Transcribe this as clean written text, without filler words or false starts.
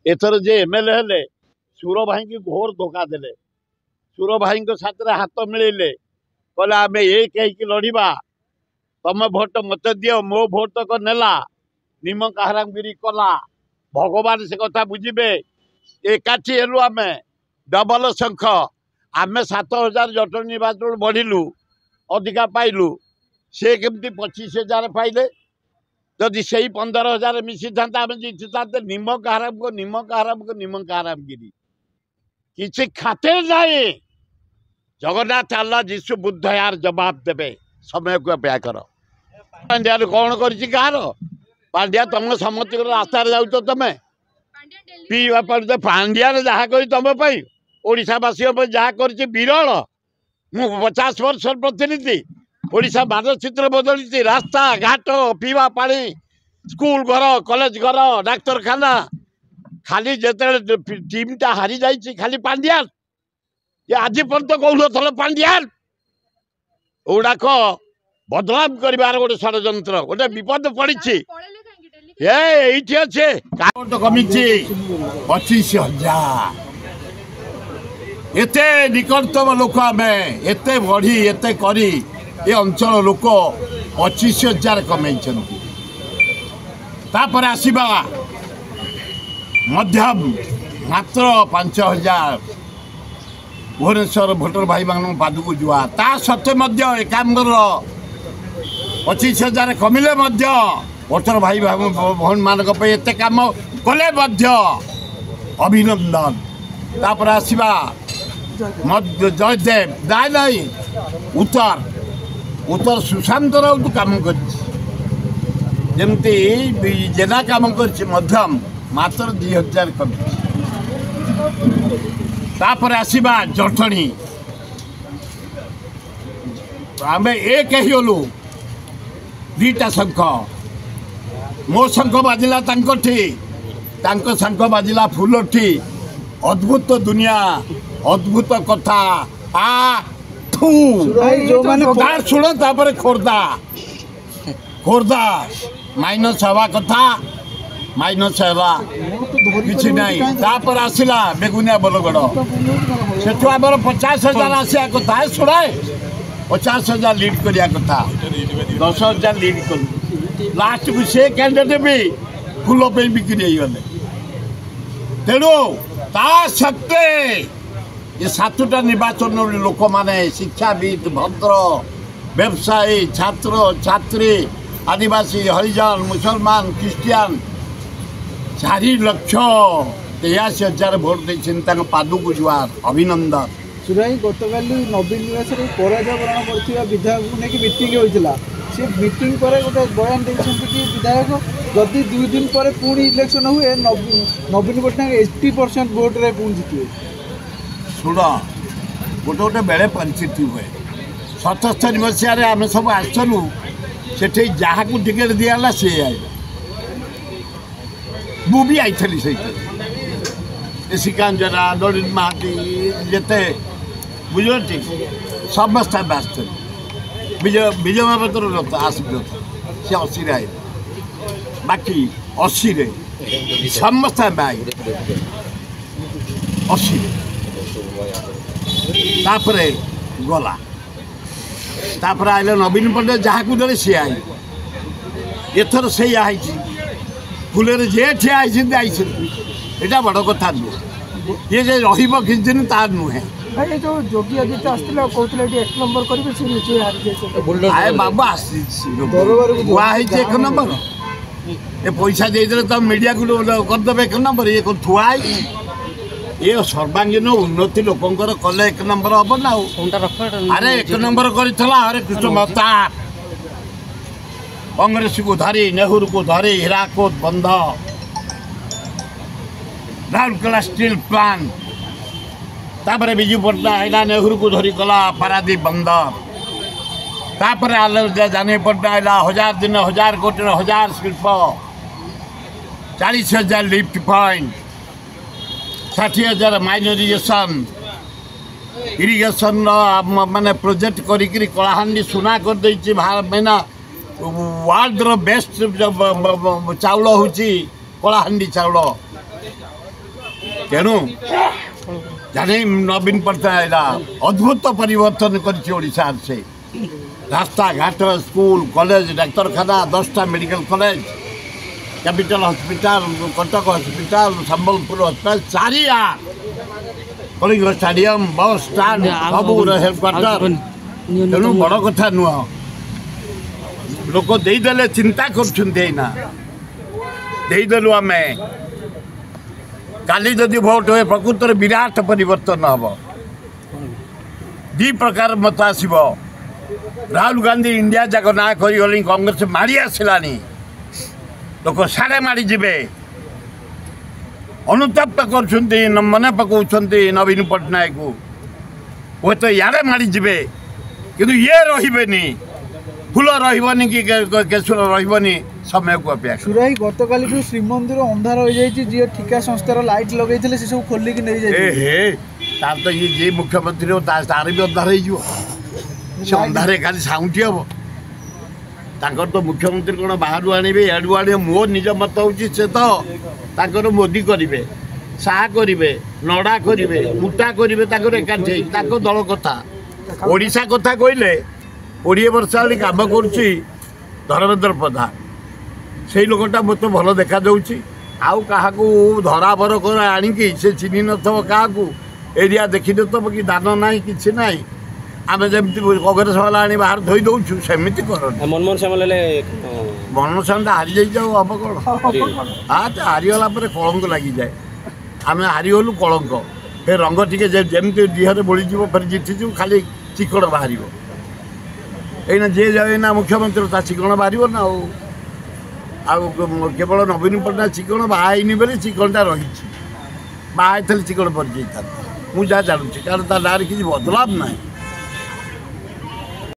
एथर जे MLA हेले सुर भाई की घोर धोखा देले। सुर भाई साथ हाथ मिले कहले आम एक लड़वा तुम भोट मत दियो मो भोट तक नेला निमक हरामगिरी कला भगवान से कथा बुझे एकाठी हेलु आम डबल शंख आम 7000 जटणी निर्वाचन बढ़िलु अधिका पाइलु से केमती 25,000 पाइले जदि से 15,000 मिसी था जीति था निमक हराम को निमक हराम को निमक हरामगिरी किसी खाते जाए जगन्नाथ अल्लाह जीशु बुद्ध यार जवाब देवे समय को अपेक्षा कर पांड्या कौन कर पांड्या तुम समस्त रास्ता जाऊ तुम पीवा पानी पांड्या जहाँ कर तुम ओडावासी जहाँ कर विरल मु 50 वर्ष प्रतिनिधि ओडिशा मानचित्र बदली रास्ता घाट पीवा पानी स्कूल घर कॉलेज घर डाक्तरखाना खाली जिते टीम टा हारी जाइए खाली पांड्यान ये आज पर्यंत कौन पांड्यान गुड़ाक बदनाम कर गोटे षड्यंत्र गोटे विपद पड़ी ये अच्छे कमी 25,000 एते निकटतम लोक आम एते बढ़ी एते करी ये अंचल लोक 25,000 कमे तापर आसवा मध्यम मात्र 5,000 भुवनेश्वर भोटर भाई मान पादक जुआ ता सत्वे एकाम्बर 25,000 कमिले भोटर भाई भौन मान एत कम कले अभिनंदन तापर आसवा जयदेव दाय नहीं उत्तर सुशांत राउत कम करमती जेना कम कर मध्यम मात्र 2,000 कमी तापर आसवा जटणी आम एक गलु 2टा शंख मो शंख बाजिला शंख बाजिला फूलठी अद्भुत दुनिया अद्भुत कथा शुण तापर खोर्धा खोर्धा माइनस हवा कथा माइनस हवा किसी नहीं तापर आसला बेगुनिया बलगड़ से 50,000 आसा कथा शुणाए 50,000 लीड करिया कथा 10,000 लीड कर लास्ट को से कैंडिडेट भी फूल पे बिक्री गले तेणु ता सत्वे ये 7टा निर्वाचन लोक माने शिक्षाविद भद्र व्यवसायी छात्र छात्री आदिवासी हरिजन मुसलमान क्रिश्चियन 4,83,000 भोट देते पादुक जुआर अभिनंदन सुराई गतकाली नवीन निवास पराजयवरण कर विधायक को लेकिन मीटिंग होता से मीटिंग पर गोटे बयान देखते कि विधायक जदि 2 दिन पर पुणी इलेक्शन हुए नवीन पट्टनायक 80% भोट रे पुणी जितवे शुण गोटे गोटे बेले परिस्थिति हुए 77 मसीह आम सब आसलु से जहाँ को टिकेट दिगला सी आई मुझे आई से श्रीकांत जेना नलिन महाती जिते बुझे समस्त आसते विजय महापात्र आसता सी 80 आई बाकी 80 समस्त आई 80 तापरे गला तापर आइले नवीन पट्टनायक जहाँ को दे सी आई एथर से फुलेर जे ठिया यहाँ बड़ कथा नुह ये रही दिन तार नुहे भाई जो योगी आदित्य आसला कहते 1 नंबर करेंगे आए बाबा बुआ 1 नंबर ये पैसा दे तो मीडिया को करदे 1 नंबर ये थुआ ये सर्वांगीन उन्नति लोकंर कले 1 नंबर हम ना अरे 1 नंबर करता हरे कृष्ण महता कांग्रेस को धरी नेहरू को धरी हीराकोद बंध राउरकेला स्टील प्लांट तापर विजु पट्टनायक है नेहरू को धरी कला पारादीप बंदर तापर जानी पट्टनायक 1000 दिन 1000 कोटी 1000 शिल्प 40,000 लिफ्ट पॉइंट 60,000 माइनरिजेशन इरिगेशन माने प्रोजेक्ट करी कलाहांडी सुना कर देना वर्ल्ड बेस्ट चाउल हूँ କଳାହାଣ୍ଡି ଚାଉଳ ତେଣୁ ଜାଣି ନବୀନ ପଟ୍ଟନାୟକ ଅଦ୍ଭୁତ ପରିବର୍ତ୍ତନ କରିଛି ଓଡ଼ିଶାରେ ସେ ରାସ୍ତାଘାଟ ସ୍କୁଲ କଲେଜ ଡାକ୍ତରଖାନା 10ଟା medical college capital hospital Cuttack hospital Sambalpur hospital ଚାରିଆ କଳିଙ୍ଗ ଷ୍ଟାଡିୟମ ବସ୍ ଷ୍ଟାଣ୍ଡ ସବୁର ହେଡକ୍ୱାର୍ଟର ତେଣୁ ବଡ଼ କଥା ନୁହଁ ଲୋକ ଦେଇଦେଲେ ଚିନ୍ତା କରୁଛନ୍ତି ଏଇନା ଦେଇଦେଲୁ ଆମେ କାଲି ଯଦି ଭୋଟ ହୁଏ ପ୍ରକୃତରେ ବିରାଟ ପରିବର୍ତ୍ତନ ହେବ ଦୁଇ ପ୍ରକାର ମତ ଆସିବ ରାହୁଲ ଗାନ୍ଧୀ ଇଣ୍ଡିଆ ଯାକ ନାଁ କରିଗଲେଣି କଂଗ୍ରେସ ମାଡ଼ି ଆସିଲାଣି ଲୋକ ସାଡ଼େ ମାଡ଼ି ଯିବେ ଅନୁତାପ୍ତ କରୁଛନ୍ତି ମନେ ପକାଉଛନ୍ତି ନବୀନ ପଟ୍ଟନାୟକକୁ ହୁଏତ ଇଆଡ଼େ ମାଡ଼ି ଯିବେ କିନ୍ତୁ ଇଏ ରହିବେନି ଫୁଲ ରହିବନି କି କେଶର ରହିବନି ସମୟକୁ ଅପେକ୍ଷା ସୁରାଇ ଗତକାଲିଠୁ ଶ୍ରୀମନ୍ଦିର ଅନ୍ଧାର ହୋଇଯାଇଛି ଯିଏ ଠିକା ସଂସ୍ଥାର ଲାଇଟ୍ ଲଗେଇଥିଲେ ସେ ସବୁ ଖୋଲିକି ନେଇଯାଇଛି ହେ ତାର ତ ଇଏ ଯିଏ ମୁଖ୍ୟମନ୍ତ୍ରୀ ହେବ ତାର ବି ଅନ୍ଧାର ହେଇଯିବ ସେ ଅନ୍ଧାରରେ ଖାଲି ସାଉଁଟି ହେବ ତାଙ୍କର ତ ମୁଖ୍ୟମନ୍ତ୍ରୀ କ'ଣ ବାହାରୁ ଆଣିବେ ଏଆଡ଼ୁ ଆଣିବେ ମୋ ନିଜ ମତ ହେଉଛି ସେ ତ ତାଙ୍କର ମୋଦି କରିବେ ଶାହା କରିବେ ନଡ଼ା କରିବେ ମୁଟା କରିବେ ତାଙ୍କର ଏକାଠି ହେଇ ତାଙ୍କ ଦଳ କଥା ଓଡ଼ିଶା କଥା କହିଲେ 20 ବର୍ଷ ହେଲାଣି କାମ କରୁଛି ଧର୍ମେନ୍ଦ୍ର ପ୍ରଧାନ ସେଇ ଲୋକଟା ମୋତେ ଭଲ ଦେଖାଯାଉଛି ଆଉ କାହାକୁ ଧରାବର କରି ଆଣିକି ସେ ଚିହ୍ନି ନଥିବ କାହାକୁ ଏରିଆ ଦେଖିନଥିବ କି ଦାନ ନାହିଁ କିଛି ନାହିଁ ଆମେ ଯେମିତି କଂଗ୍ରେସ ବାଲା ଆଣି ବାହାରେ ଧୋଇ ଦେଉଛୁ ସେମିତି କରନି ମନମୋହନ ମନମୋହନଟା ହାରିଯାଇଛି ଆଉ ହବ କ'ଣ ହାରିଗଲା ପରେ କଳଙ୍କ ଲାଗିଯାଏ ଆମେ ହାରିଗଲୁ କଳଙ୍କ ଫେର ରଙ୍ଗ ଟିକେ ଯେମିତି ଦିହରେ ବୋଳିଯିବ ଫେର ଜିତିଯିବୁ ଖାଲି ଚିକଣ ବାହାରିବ ଏଇନା ଯିଏ ଯାଏ ନା ମୁଖ୍ୟମନ୍ତ୍ରୀ ତା ଚିକଣ ବାହାରିବ ନା ଆଉ କେବଳ ନବୀନ ପଟ୍ଟନାୟକ ଚିକଣ ବାହା ହେଇନି ବୋଲି ଚିକଣଟା ରହିଛି ବାହା ହେଇଥିଲେ ଚିକଣ ପଡ଼ିଯାଇଥାନ୍ତା ମୁଁ ଯାହା ଜାଣୁଛି କାରଣ ତା ନାଁରେ କିଛି ବଦଳାବ ନାହିଁ